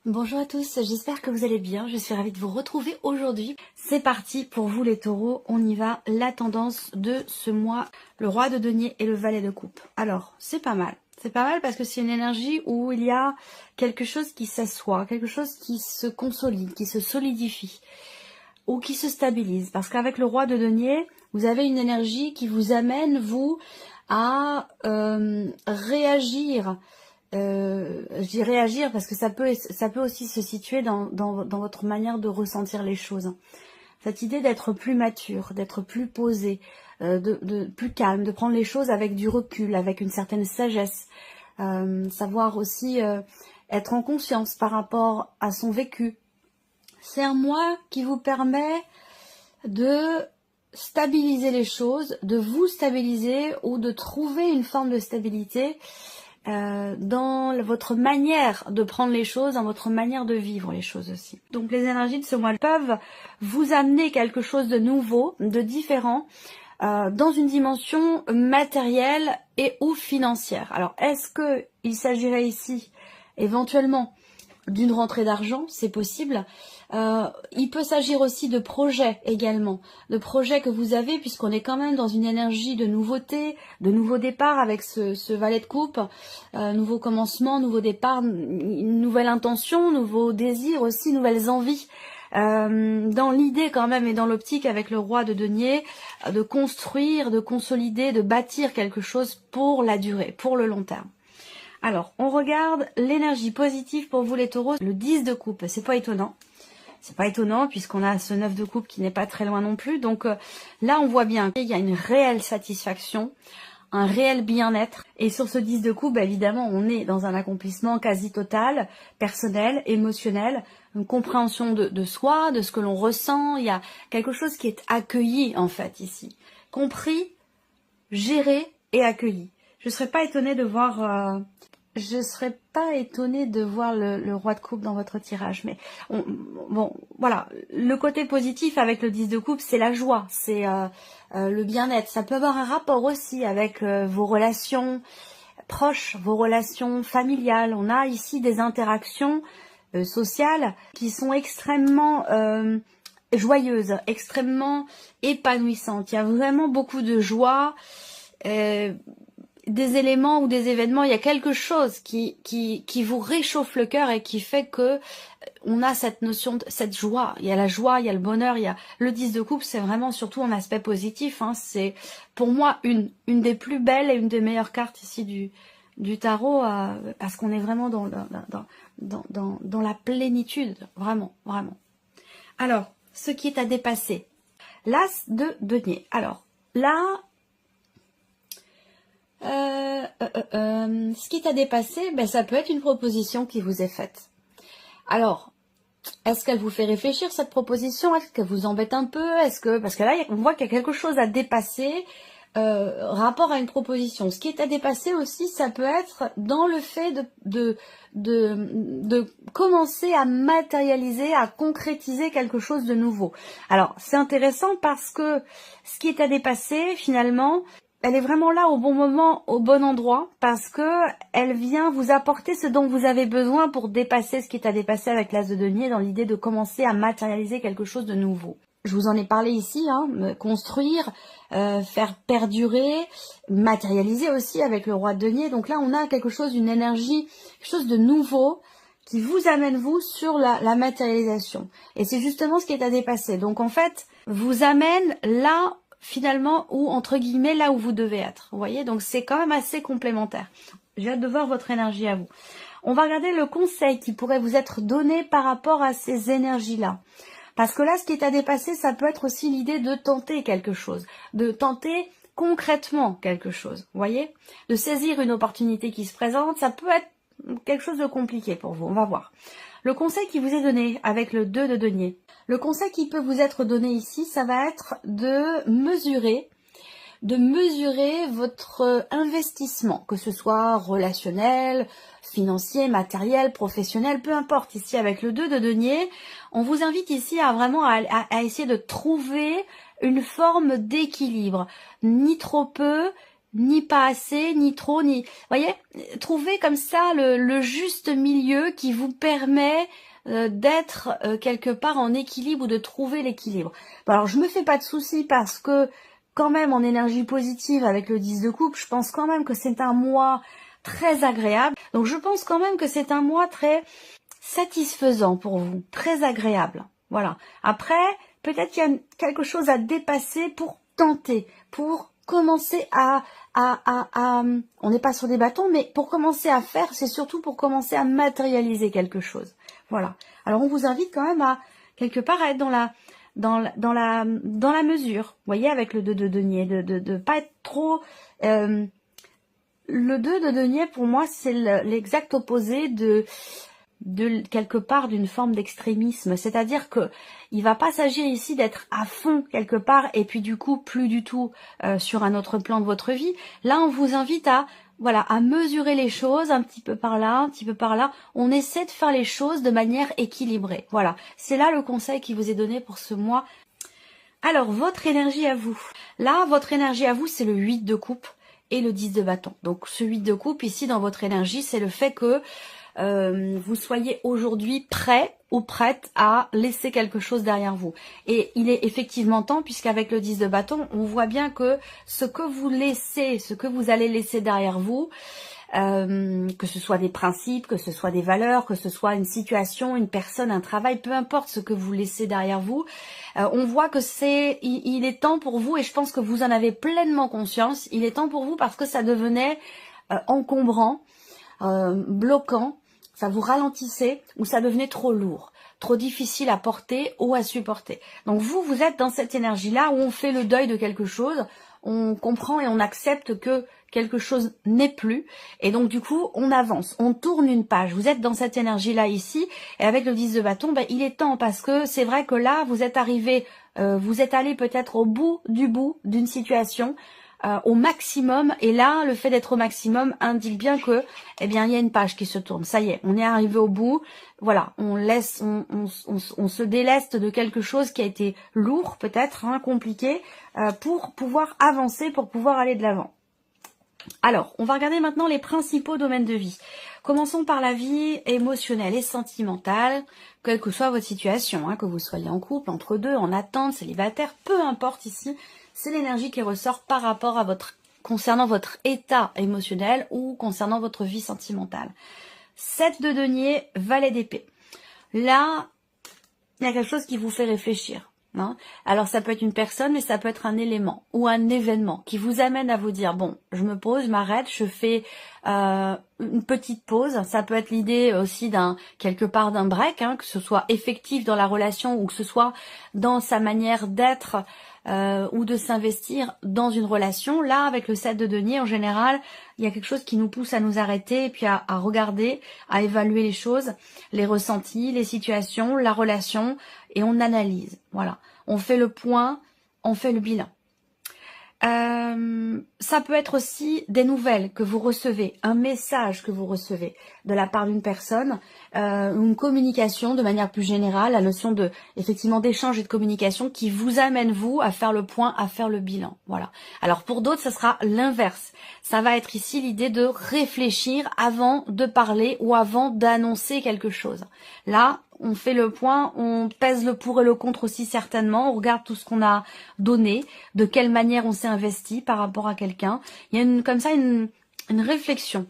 Bonjour à tous, j'espère que vous allez bien, je suis ravie de vous retrouver aujourd'hui. C'est parti pour vous les taureaux, on y va, la tendance de ce mois, le roi de denier et le valet de coupe. Alors, c'est pas mal parce que c'est une énergie où il y a quelque chose qui s'assoit, quelque chose qui se consolide, qui se solidifie ou qui se stabilise. Parce qu'avec le roi de denier, vous avez une énergie qui vous amène, vous, à réagir. Je dis réagir parce que ça peut aussi se situer dans votre manière de ressentir les choses. Cette idée d'être plus mature, d'être plus posé, de plus calme, de prendre les choses avec du recul, avec une certaine sagesse, savoir aussi être en conscience par rapport à son vécu. C'est un mois qui vous permet de stabiliser les choses, de vous stabiliser ou de trouver une forme de stabilité dans votre manière de prendre les choses, dans votre manière de vivre les choses aussi. Donc les énergies de ce mois peuvent vous amener quelque chose de nouveau, de différent, dans une dimension matérielle et ou financière. Alors est-ce que il s'agirait ici éventuellement d'une rentrée d'argent? C'est possible. Il peut s'agir aussi de projets également, de projets que vous avez, puisqu'on est quand même dans une énergie de nouveauté, de nouveau départ avec ce valet de coupe, nouveau commencement, nouveau départ, une nouvelle intention, nouveau désir aussi, nouvelles envies. Dans l'idée quand même et dans l'optique avec le roi de denier, de construire, de consolider, de bâtir quelque chose pour la durée, pour le long terme. Alors, on regarde l'énergie positive pour vous les taureaux, le 10 de coupe, c'est pas étonnant. C'est pas étonnant puisqu'on a ce 9 de coupe qui n'est pas très loin non plus. Donc là, on voit bien qu'il y a une réelle satisfaction, un réel bien-être. Et sur ce 10 de coupe, bah, évidemment, on est dans un accomplissement quasi total, personnel, émotionnel, une compréhension de soi, de ce que l'on ressent. Il y a quelque chose qui est accueilli en fait ici. Compris, géré et accueilli. Je serais pas étonnée de voir... le roi de coupe dans votre tirage, mais bon, voilà, le côté positif avec le 10 de coupe, c'est la joie, c'est le bien-être. Ça peut avoir un rapport aussi avec vos relations proches, vos relations familiales. On a ici des interactions sociales qui sont extrêmement joyeuses, extrêmement épanouissantes. Il y a vraiment beaucoup de joie. Des éléments ou des événements, il y a quelque chose qui vous réchauffe le cœur et qui fait que on a cette notion de cette joie. Il y a la joie, il y a le bonheur, il y a le 10 de coupe, c'est vraiment surtout un aspect positif. Hein. C'est pour moi une des plus belles et une des meilleures cartes ici du tarot parce qu'on est vraiment dans la plénitude, vraiment. Alors, ce qui est à dépasser, l'as de denier. Alors là, ce qui est à dépasser, ben, ça peut être une proposition qui vous est faite. Alors, est-ce qu'elle vous fait réfléchir cette proposition? Est-ce qu'elle vous embête un peu? Parce que là, on voit qu'il y a quelque chose à dépasser rapport à une proposition. Ce qui est à dépasser aussi, ça peut être dans le fait de commencer à matérialiser, à concrétiser quelque chose de nouveau. Alors, c'est intéressant parce que ce qui est à dépasser, finalement, elle est vraiment là au bon moment, au bon endroit, parce que elle vient vous apporter ce dont vous avez besoin pour dépasser ce qui est à dépasser avec l'as de denier, dans l'idée de commencer à matérialiser quelque chose de nouveau. Je vous en ai parlé ici, hein, construire, faire perdurer, matérialiser aussi avec le roi de denier. Donc là, on a quelque chose, une énergie, quelque chose de nouveau qui vous amène, vous, sur la matérialisation. Et c'est justement ce qui est à dépasser. Donc en fait, vous amène là finalement, ou entre guillemets, là où vous devez être. Vous voyez, donc c'est quand même assez complémentaire. J'ai hâte de voir votre énergie à vous. On va regarder le conseil qui pourrait vous être donné par rapport à ces énergies-là. Parce que là, ce qui est à dépasser, ça peut être aussi l'idée de tenter quelque chose, de tenter concrètement quelque chose. Vous voyez, de saisir une opportunité qui se présente, ça peut être quelque chose de compliqué pour vous. On va voir. Le conseil qui vous est donné avec le 2 de denier. Le conseil qui peut vous être donné ici, ça va être de mesurer votre investissement, que ce soit relationnel, financier, matériel, professionnel, peu importe. Ici, avec le 2 de denier, on vous invite ici à vraiment à essayer de trouver une forme d'équilibre. Ni trop peu, ni pas assez, ni trop, ni... Vous voyez, trouvez comme ça le juste milieu qui vous permet d'être quelque part en équilibre ou de trouver l'équilibre. Bon, alors, je me fais pas de soucis parce que quand même en énergie positive avec le 10 de coupe, je pense quand même que c'est un mois très agréable. Donc, je pense quand même que c'est un mois très satisfaisant pour vous, très agréable. Voilà. Après, peut-être qu'il y a quelque chose à dépasser pour tenter, pour commencer on n'est pas sur des bâtons, mais pour commencer à faire, c'est surtout pour commencer à matérialiser quelque chose. Voilà. Alors on vous invite quand même à quelque part à être dans la mesure. Vous voyez, avec le 2 de denier, de pas être trop. Le 2 de denier, pour moi, c'est l'exact opposé de quelque part d'une forme d'extrémisme, c'est-à-dire que il va pas s'agir ici d'être à fond quelque part et puis du coup plus du tout sur un autre plan de votre vie. Là, on vous invite à mesurer les choses un petit peu par là, un petit peu par là. On essaie de faire les choses de manière équilibrée. Voilà, c'est là le conseil qui vous est donné pour ce mois. Alors, votre énergie à vous. Là, votre énergie à vous, c'est le 8 de coupe et le 10 de bâton. Donc, ce 8 de coupe, ici, dans votre énergie, c'est le fait que vous soyez aujourd'hui prêt ou prête à laisser quelque chose derrière vous. Et il est effectivement temps, puisqu'avec le 10 de bâton, on voit bien que ce que vous laissez, ce que vous allez laisser derrière vous, que ce soit des principes, que ce soit des valeurs, que ce soit une situation, une personne, un travail, peu importe ce que vous laissez derrière vous, on voit que il est temps pour vous, et je pense que vous en avez pleinement conscience, il est temps pour vous parce que ça devenait encombrant, bloquant, ça vous ralentissait ou ça devenait trop lourd, trop difficile à porter ou à supporter. Donc vous êtes dans cette énergie-là où on fait le deuil de quelque chose, on comprend et on accepte que quelque chose n'est plus, et donc du coup on avance, on tourne une page. Vous êtes dans cette énergie-là ici, et avec le 10 de bâton, il est temps, parce que c'est vrai que là vous êtes arrivé, vous êtes allé peut-être au bout d'une situation, au maximum, et là le fait d'être au maximum indique bien que il y a une page qui se tourne, ça y est, on est arrivé au bout, voilà, on se déleste de quelque chose qui a été lourd peut-être, compliqué, pour pouvoir avancer, pour pouvoir aller de l'avant. Alors, on va regarder maintenant les principaux domaines de vie. Commençons par la vie émotionnelle et sentimentale, quelle que soit votre situation, que vous soyez en couple, entre deux, en attente, célibataire, peu importe ici, c'est l'énergie qui ressort par rapport à concernant votre état émotionnel ou concernant votre vie sentimentale. 7 de denier, valet d'épée. Là, il y a quelque chose qui vous fait réfléchir. Alors ça peut être une personne, mais ça peut être un élément ou un événement qui vous amène à vous dire, bon, je me pose, je m'arrête, je fais une petite pause. Ça peut être l'idée aussi quelque part d'un break, que ce soit effectif dans la relation ou que ce soit dans sa manière d'être ou de s'investir dans une relation. Là, avec le 7 de denier, en général, il y a quelque chose qui nous pousse à nous arrêter et puis à regarder, à évaluer les choses, les ressentis, les situations, la relation, et on analyse. Voilà, on fait le point, on fait le bilan. Ça peut être aussi des nouvelles que vous recevez, un message que vous recevez de la part d'une personne, une communication de manière plus générale, la notion effectivement d'échange et de communication qui vous amène vous à faire le point, à faire le bilan. Voilà. Alors pour d'autres, ça sera l'inverse. Ça va être ici l'idée de réfléchir avant de parler ou avant d'annoncer quelque chose. Là, on fait le point, on pèse le pour et le contre aussi certainement, on regarde tout ce qu'on a donné, de quelle manière on s'est investi par rapport à quelqu'un. Il y a comme ça une réflexion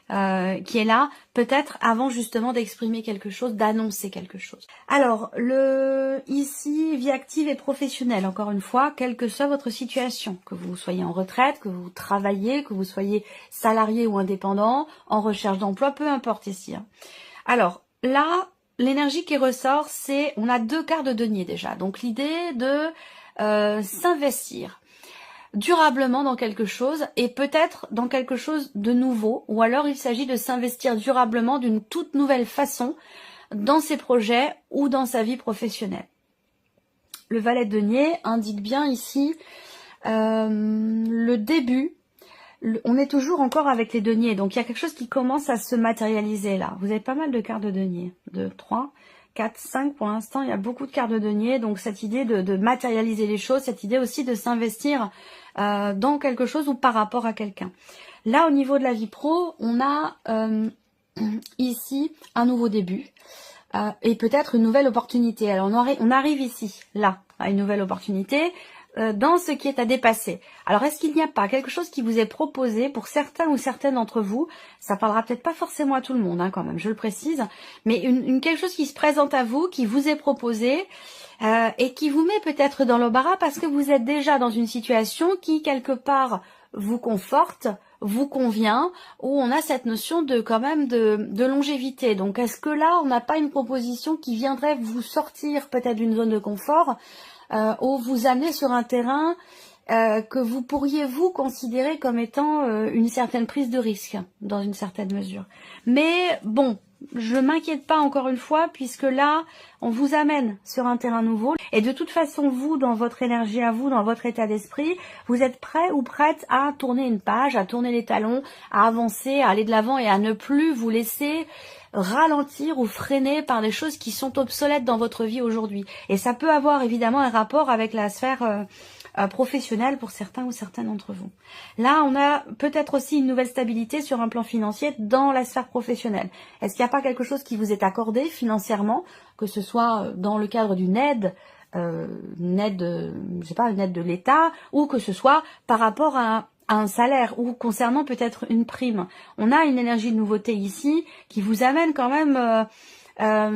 qui est là, peut-être avant justement d'exprimer quelque chose, d'annoncer quelque chose. Alors, ici, vie active et professionnelle, encore une fois, quelle que soit votre situation, que vous soyez en retraite, que vous travaillez, que vous soyez salarié ou indépendant, en recherche d'emploi, peu importe ici. Alors, là, l'énergie qui ressort, on a 2 quarts de denier déjà. Donc l'idée de s'investir durablement dans quelque chose et peut-être dans quelque chose de nouveau. Ou alors il s'agit de s'investir durablement d'une toute nouvelle façon dans ses projets ou dans sa vie professionnelle. Le valet de denier indique bien ici le début on est toujours encore avec les deniers. Donc, il y a quelque chose qui commence à se matérialiser là. Vous avez pas mal de cartes de deniers. 2, 3, 4, 5 pour l'instant. Il y a beaucoup de cartes de deniers. Donc, cette idée de matérialiser les choses, cette idée aussi de s'investir dans quelque chose ou par rapport à quelqu'un. Là, au niveau de la vie pro, on a ici un nouveau début. Et peut-être une nouvelle opportunité. Alors on arrive ici, là, à une nouvelle opportunité dans ce qui est à dépasser. Alors est-ce qu'il n'y a pas quelque chose qui vous est proposé pour certains ou certaines d'entre vous? Ça parlera peut-être pas forcément à tout le monde, hein, quand même, je le précise, mais quelque chose qui se présente à vous, qui vous est proposé et qui vous met peut-être dans l'embarras parce que vous êtes déjà dans une situation qui quelque part vous conforte, vous convient, où on a cette notion de quand même de longévité. Donc est-ce que là, on n'a pas une proposition qui viendrait vous sortir peut-être d'une zone de confort ou vous amener sur un terrain que vous pourriez vous considérer comme étant une certaine prise de risque, dans une certaine mesure. Mais bon, je m'inquiète pas encore une fois, puisque là, on vous amène sur un terrain nouveau. Et de toute façon, vous, dans votre énergie à vous, dans votre état d'esprit, vous êtes prêt ou prête à tourner une page, à tourner les talons, à avancer, à aller de l'avant et à ne plus vous laisser ralentir ou freiner par des choses qui sont obsolètes dans votre vie aujourd'hui. Et ça peut avoir évidemment un rapport avec la sphère professionnelle pour certains ou certaines d'entre vous. Là, on a peut-être aussi une nouvelle stabilité sur un plan financier dans la sphère professionnelle. Est-ce qu'il n'y a pas quelque chose qui vous est accordé financièrement, que ce soit dans le cadre d'une aide, une aide, je sais pas, une aide de l'État, ou que ce soit par rapport à un salaire ou concernant peut-être une prime. On a une énergie de nouveauté ici qui vous amène quand même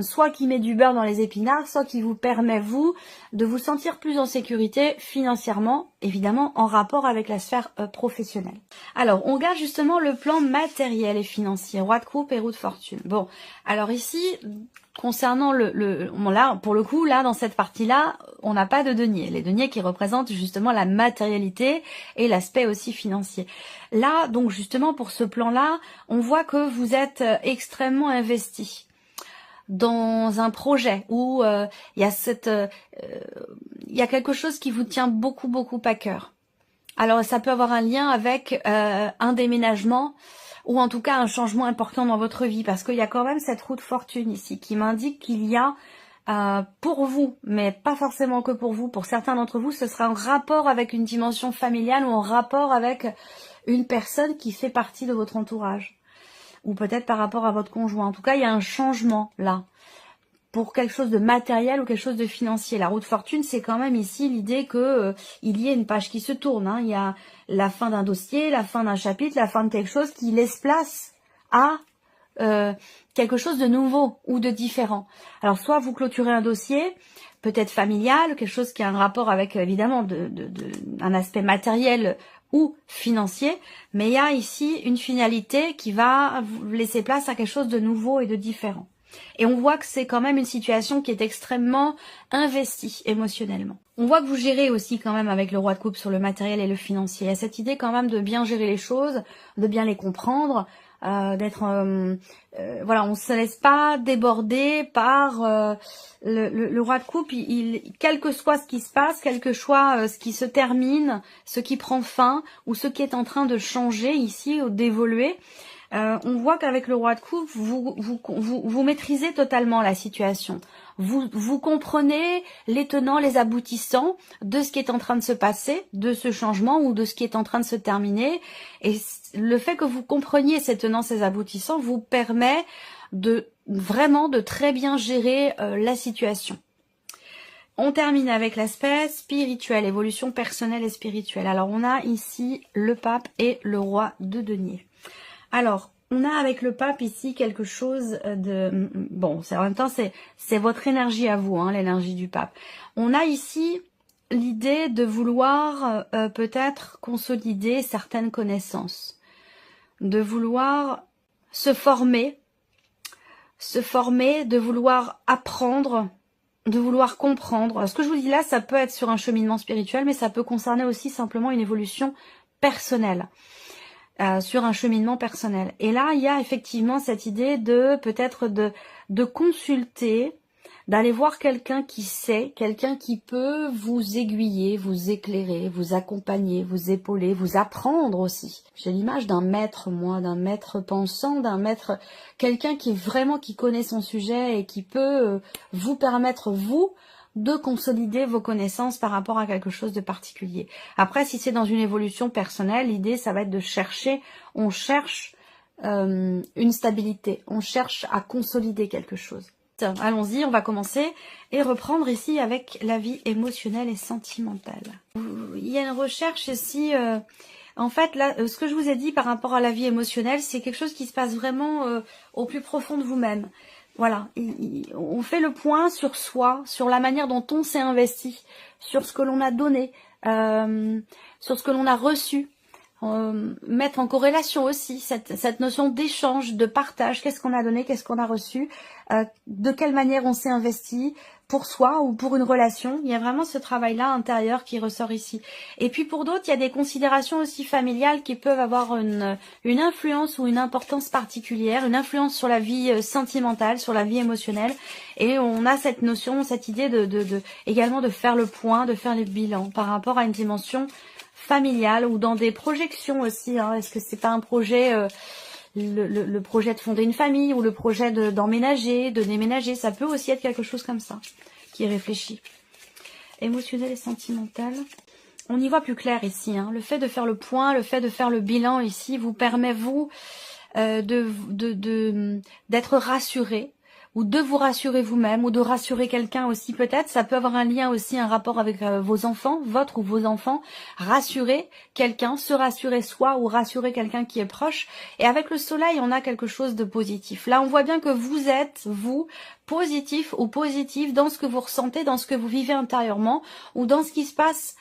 soit qui met du beurre dans les épinards, soit qui vous permet, vous, de vous sentir plus en sécurité financièrement, évidemment en rapport avec la sphère professionnelle. Alors, on regarde justement le plan matériel et financier, roi de coupe et roue de fortune. Bon, alors ici, concernant là, pour le coup, là, dans cette partie-là, on n'a pas de denier. Les deniers qui représentent justement la matérialité et l'aspect aussi financier. Là, donc justement, pour ce plan-là, on voit que vous êtes extrêmement investi dans un projet où il y a quelque chose qui vous tient beaucoup à cœur. Alors ça peut avoir un lien avec un déménagement ou en tout cas un changement important dans votre vie, parce qu'il y a quand même cette roue de fortune ici qui m'indique qu'il y a pour vous, mais pas forcément que pour vous, pour certains d'entre vous, ce sera en rapport avec une dimension familiale ou en rapport avec une personne qui fait partie de votre entourage. Ou peut-être par rapport à votre conjoint. En tout cas, il y a un changement là, pour quelque chose de matériel ou quelque chose de financier. La roue de fortune, c'est quand même ici l'idée que il y ait une page qui se tourne. Hein. Il y a la fin d'un dossier, la fin d'un chapitre, la fin de quelque chose qui laisse place à quelque chose de nouveau ou de différent. Alors, soit vous clôturez un dossier, peut-être familial, quelque chose qui a un rapport avec, évidemment, un aspect matériel ou financier, mais il y a ici une finalité qui va vous laisser place à quelque chose de nouveau et de différent. Et on voit que c'est quand même une situation qui est extrêmement investie émotionnellement. On voit que vous gérez aussi quand même avec le roi de coupe sur le matériel et le financier. Il y a cette idée quand même de bien gérer les choses, de bien les comprendre, d'être voilà, on se laisse pas déborder par le roi de coupe. Quel que soit ce qui se passe, quel que soit ce qui se termine, ce qui prend fin ou ce qui est en train de changer ici ou d'évoluer, on voit qu'avec le roi de coupe, vous maîtrisez totalement la situation. Vous comprenez les tenants, les aboutissants de ce qui est en train de se passer, de ce changement ou de ce qui est en train de se terminer. Et le fait que vous compreniez ces tenants, ces aboutissants vous permet vraiment de très bien gérer la situation. On termine avec l'aspect spirituel, évolution personnelle et spirituelle. Alors on a ici le pape et le roi de denier. Alors, on a avec le pape ici quelque chose de... Bon, en même temps, c'est votre énergie à vous, hein, l'énergie du pape. On a ici l'idée de vouloir peut-être consolider certaines connaissances, de vouloir se former, de vouloir apprendre, de vouloir comprendre. Ce que je vous dis là, ça peut être sur un cheminement spirituel, mais ça peut concerner aussi simplement une évolution personnelle. Sur un cheminement personnel. Et là, il y a effectivement cette idée de peut-être de consulter, d'aller voir quelqu'un qui sait, quelqu'un qui peut vous aiguiller, vous éclairer, vous accompagner, vous épauler, vous apprendre aussi. J'ai l'image d'un maître, moi, d'un maître pensant, d'un maître, quelqu'un qui vraiment qui connaît son sujet et qui peut vous permettre, vous, de consolider vos connaissances par rapport à quelque chose de particulier. Après, si c'est dans une évolution personnelle, l'idée, ça va être de chercher, on cherche une stabilité, on cherche à consolider quelque chose. Allons-y, on va commencer et reprendre ici avec la vie émotionnelle et sentimentale. Il y a une recherche ici, en fait là, ce que je vous ai dit par rapport à la vie émotionnelle, c'est quelque chose qui se passe vraiment au plus profond de vous-même. Voilà, on fait le point sur soi, sur la manière dont on s'est investi, sur ce que l'on a donné, sur ce que l'on a reçu. Mettre en corrélation aussi cette notion d'échange, de partage, qu'est-ce qu'on a donné, qu'est-ce qu'on a reçu, de quelle manière on s'est investi pour soi ou pour une relation. Il y a vraiment ce travail-là intérieur qui ressort ici. Et puis pour d'autres, il y a des considérations aussi familiales qui peuvent avoir une influence ou une importance particulière, une influence sur la vie sentimentale, sur la vie émotionnelle. Et on a cette notion, cette idée également de faire le point, de faire le bilan par rapport à une dimension familiale ou dans des projections aussi. Hein. Est-ce que c'est pas un projet, le projet de fonder une famille ou le projet d'emménager, de déménager, ça peut aussi être quelque chose comme ça, qui est réfléchi. Émotionnel et sentimental. On y voit plus clair ici. Hein. Le fait de faire le point, le fait de faire le bilan ici vous permet, vous, d'être rassuré, ou de vous rassurer vous-même, ou de rassurer quelqu'un aussi peut-être. Ça peut avoir un lien aussi, un rapport avec vos enfants, votre ou vos enfants. Rassurer quelqu'un, se rassurer soi ou rassurer quelqu'un qui est proche. Et avec le soleil, on a quelque chose de positif. Là, on voit bien que vous êtes, vous, positif ou positif dans ce que vous ressentez, dans ce que vous vivez intérieurement, ou dans ce qui se passe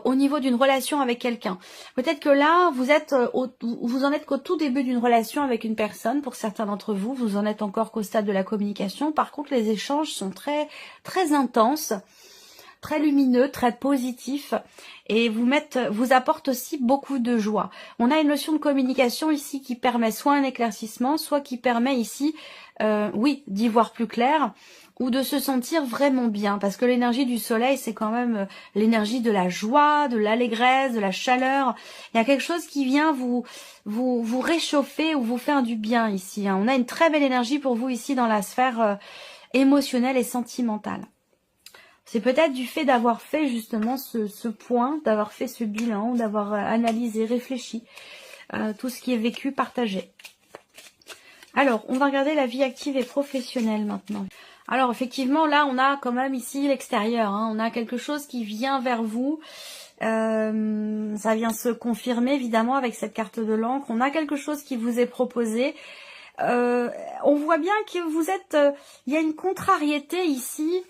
au niveau d'une relation avec quelqu'un. Peut-être que là, vous en êtes qu'au tout début d'une relation avec une personne. Pour certains d'entre vous, vous en êtes encore qu'au stade de la communication. Par contre, les échanges sont très, très intenses, très lumineux, très positifs et vous apportent aussi beaucoup de joie. On a une notion de communication ici qui permet soit un éclaircissement, soit qui permet ici, oui, d'y voir plus clair, ou de se sentir vraiment bien, parce que l'énergie du soleil, c'est quand même l'énergie de la joie, de l'allégresse, de la chaleur. Il y a quelque chose qui vient vous réchauffer ou vous faire du bien ici. Hein. On a une très belle énergie pour vous ici dans la sphère émotionnelle et sentimentale. C'est peut-être du fait d'avoir fait justement ce point, d'avoir fait ce bilan, d'avoir analysé, réfléchi, tout ce qui est vécu, partagé. Alors, on va regarder la vie active et professionnelle maintenant. Alors effectivement, là, on a quand même ici l'extérieur. Hein. On a quelque chose qui vient vers vous. Ça vient se confirmer évidemment avec cette carte de l'encre. On a quelque chose qui vous est proposé. On voit bien que vous êtes... il y a une contrariété ici.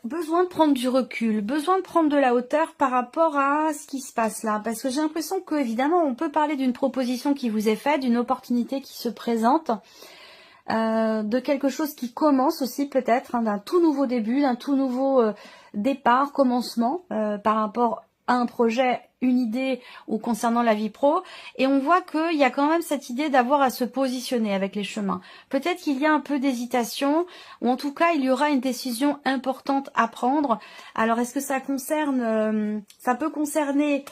Besoin de prendre du recul, besoin de prendre de la hauteur par rapport à ce qui se passe là. Parce que j'ai l'impression que évidemment, on peut parler d'une proposition qui vous est faite, d'une opportunité qui se présente. De quelque chose qui commence aussi peut-être, hein, d'un tout nouveau début, d'un tout nouveau départ, commencement par rapport à un projet, une idée ou concernant la vie pro. Et on voit qu'il y a quand même cette idée d'avoir à se positionner avec les chemins. Peut-être qu'il y a un peu d'hésitation ou en tout cas il y aura une décision importante à prendre. Alors est-ce que ça concerne, ça peut concerner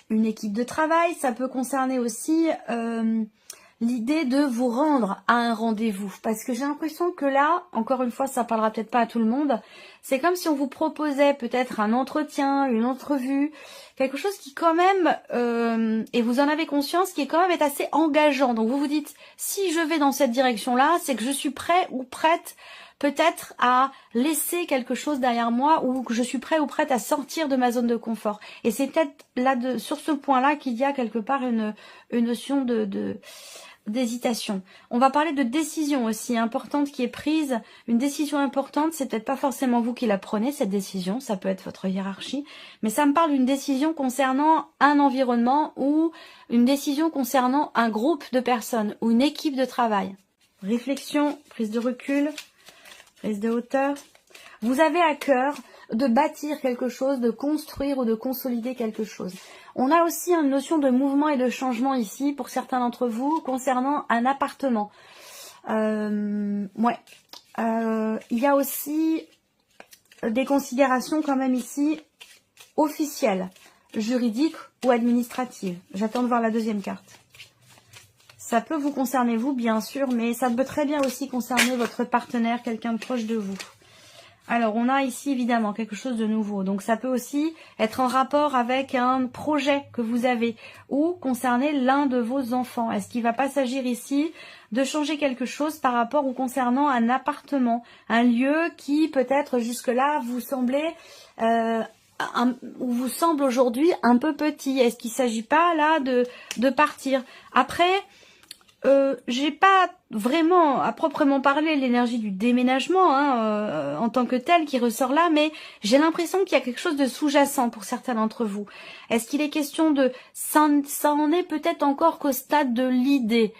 une équipe de travail, ça peut concerner aussi... l'idée de vous rendre à un rendez-vous. Parce que j'ai l'impression que là, encore une fois, ça parlera peut-être pas à tout le monde, c'est comme si on vous proposait peut-être un entretien, une entrevue, quelque chose qui quand même, et vous en avez conscience, qui est quand même est assez engageant. Donc vous vous dites, si je vais dans cette direction-là, c'est que je suis prêt ou prête peut-être à laisser quelque chose derrière moi ou que je suis prêt ou prête à sortir de ma zone de confort. Et c'est peut-être là sur ce point-là qu'il y a quelque part une notion d'hésitation. On va parler de décision aussi importante qui est prise. Une décision importante, c'est peut-être pas forcément vous qui la prenez, cette décision, ça peut être votre hiérarchie, mais ça me parle d'une décision concernant un environnement ou une décision concernant un groupe de personnes ou une équipe de travail. Réflexion, prise de recul, prise de hauteur. Vous avez à cœur de bâtir quelque chose, de construire ou de consolider quelque chose. On a aussi une notion de mouvement et de changement ici, pour certains d'entre vous, concernant un appartement. il y a aussi des considérations quand même ici officielles, juridiques ou administratives. J'attends de voir la deuxième carte. Ça peut vous concerner vous, bien sûr, mais ça peut très bien aussi concerner votre partenaire, quelqu'un de proche de vous. Alors, on a ici évidemment quelque chose de nouveau. Donc, ça peut aussi être en rapport avec un projet que vous avez ou concerner l'un de vos enfants. Est-ce qu'il ne va pas s'agir ici de changer quelque chose par rapport ou concernant un appartement, un lieu qui peut-être jusque-là vous semblait ou vous semble aujourd'hui un peu petit? Est-ce qu'il ne s'agit pas là de partir? Après, j'ai pas vraiment à proprement parler l'énergie du déménagement en tant que tel qui ressort là, mais j'ai l'impression qu'il y a quelque chose de sous-jacent pour certains d'entre vous. Est-ce qu'il est question de ça en est peut-être encore qu'au stade de l'idée,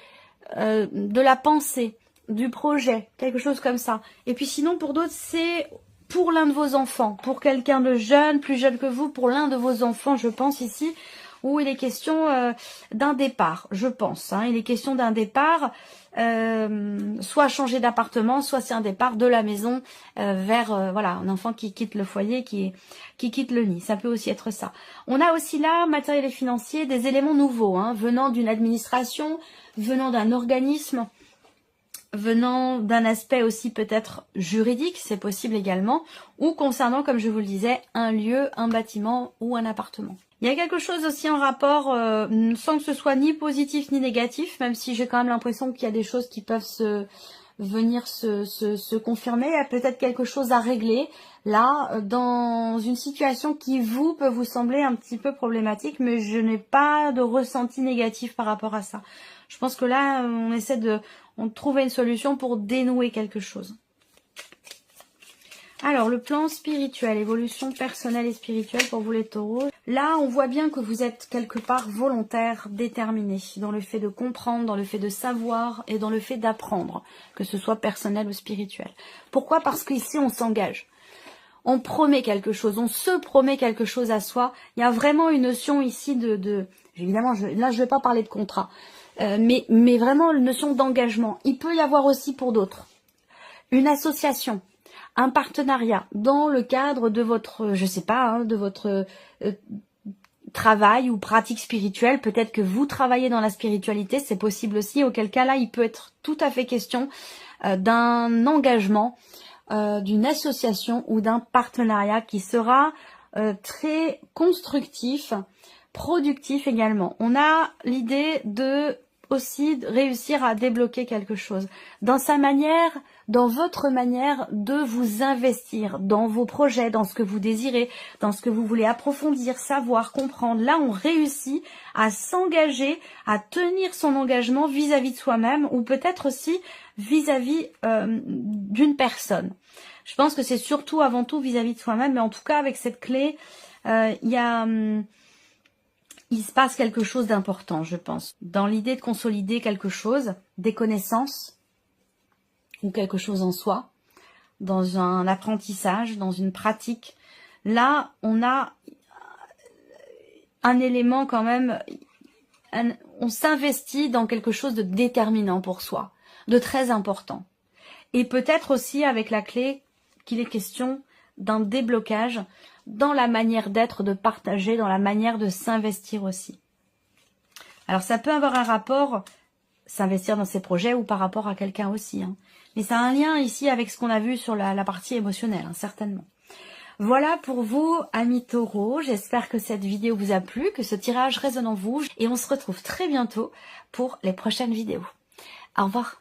de la pensée, du projet, quelque chose comme ça. Et puis sinon pour d'autres c'est pour l'un de vos enfants, pour quelqu'un de jeune, plus jeune que vous, pour l'un de vos enfants, je pense ici, où il est question d'un départ, je pense. Il est question d'un départ, soit changer d'appartement, soit c'est un départ de la maison vers voilà, un enfant qui quitte le foyer, qui quitte le nid. Ça peut aussi être ça. On a aussi là, matériel et financier, des éléments nouveaux, venant d'une administration, venant d'un organisme, venant d'un aspect aussi peut-être juridique, c'est possible également, ou concernant, comme je vous le disais, un lieu, un bâtiment ou un appartement. Il y a quelque chose aussi en rapport, sans que ce soit ni positif ni négatif, même si j'ai quand même l'impression qu'il y a des choses qui peuvent venir se confirmer. Il y a peut-être quelque chose à régler, là, dans une situation qui peut vous sembler un petit peu problématique, mais je n'ai pas de ressenti négatif par rapport à ça. Je pense que là, on essaie de trouver une solution pour dénouer quelque chose. Alors, le plan spirituel, évolution personnelle et spirituelle pour vous les taureaux. Là, on voit bien que vous êtes quelque part volontaire, déterminé dans le fait de comprendre, dans le fait de savoir et dans le fait d'apprendre, que ce soit personnel ou spirituel. Pourquoi? Parce qu'ici, on s'engage. On promet quelque chose, on se promet quelque chose à soi. Il y a vraiment une notion ici évidemment, là, je ne vais pas parler de contrat, mais vraiment une notion d'engagement. Il peut y avoir aussi pour d'autres une association, un partenariat dans le cadre de votre, je sais pas, de votre travail ou pratique spirituelle. Peut-être que vous travaillez dans la spiritualité, c'est possible aussi. Auquel cas là, il peut être tout à fait question d'un engagement, d'une association ou d'un partenariat qui sera très constructif, productif également. On a l'idée de aussi réussir à débloquer quelque chose dans sa manière, dans votre manière de vous investir dans vos projets, dans ce que vous désirez, dans ce que vous voulez approfondir, savoir, comprendre. Là, on réussit à s'engager, à tenir son engagement vis-à-vis de soi-même ou peut-être aussi vis-à-vis d'une personne. Je pense que c'est surtout avant tout vis-à-vis de soi-même, mais en tout cas avec cette clé, il se passe quelque chose d'important, je pense. Dans l'idée de consolider quelque chose, des connaissances ou quelque chose en soi, dans un apprentissage, dans une pratique. Là, on a un élément quand même, on s'investit dans quelque chose de déterminant pour soi, de très important. Et peut-être aussi avec la clé qu'il est question d'un déblocage dans la manière d'être, de partager, dans la manière de s'investir aussi. Alors ça peut avoir un rapport, s'investir dans ses projets ou par rapport à quelqu'un aussi. Mais ça a un lien ici avec ce qu'on a vu sur la partie émotionnelle, certainement. Voilà pour vous, amis taureaux. J'espère que cette vidéo vous a plu, que ce tirage résonne en vous. Et on se retrouve très bientôt pour les prochaines vidéos. Au revoir.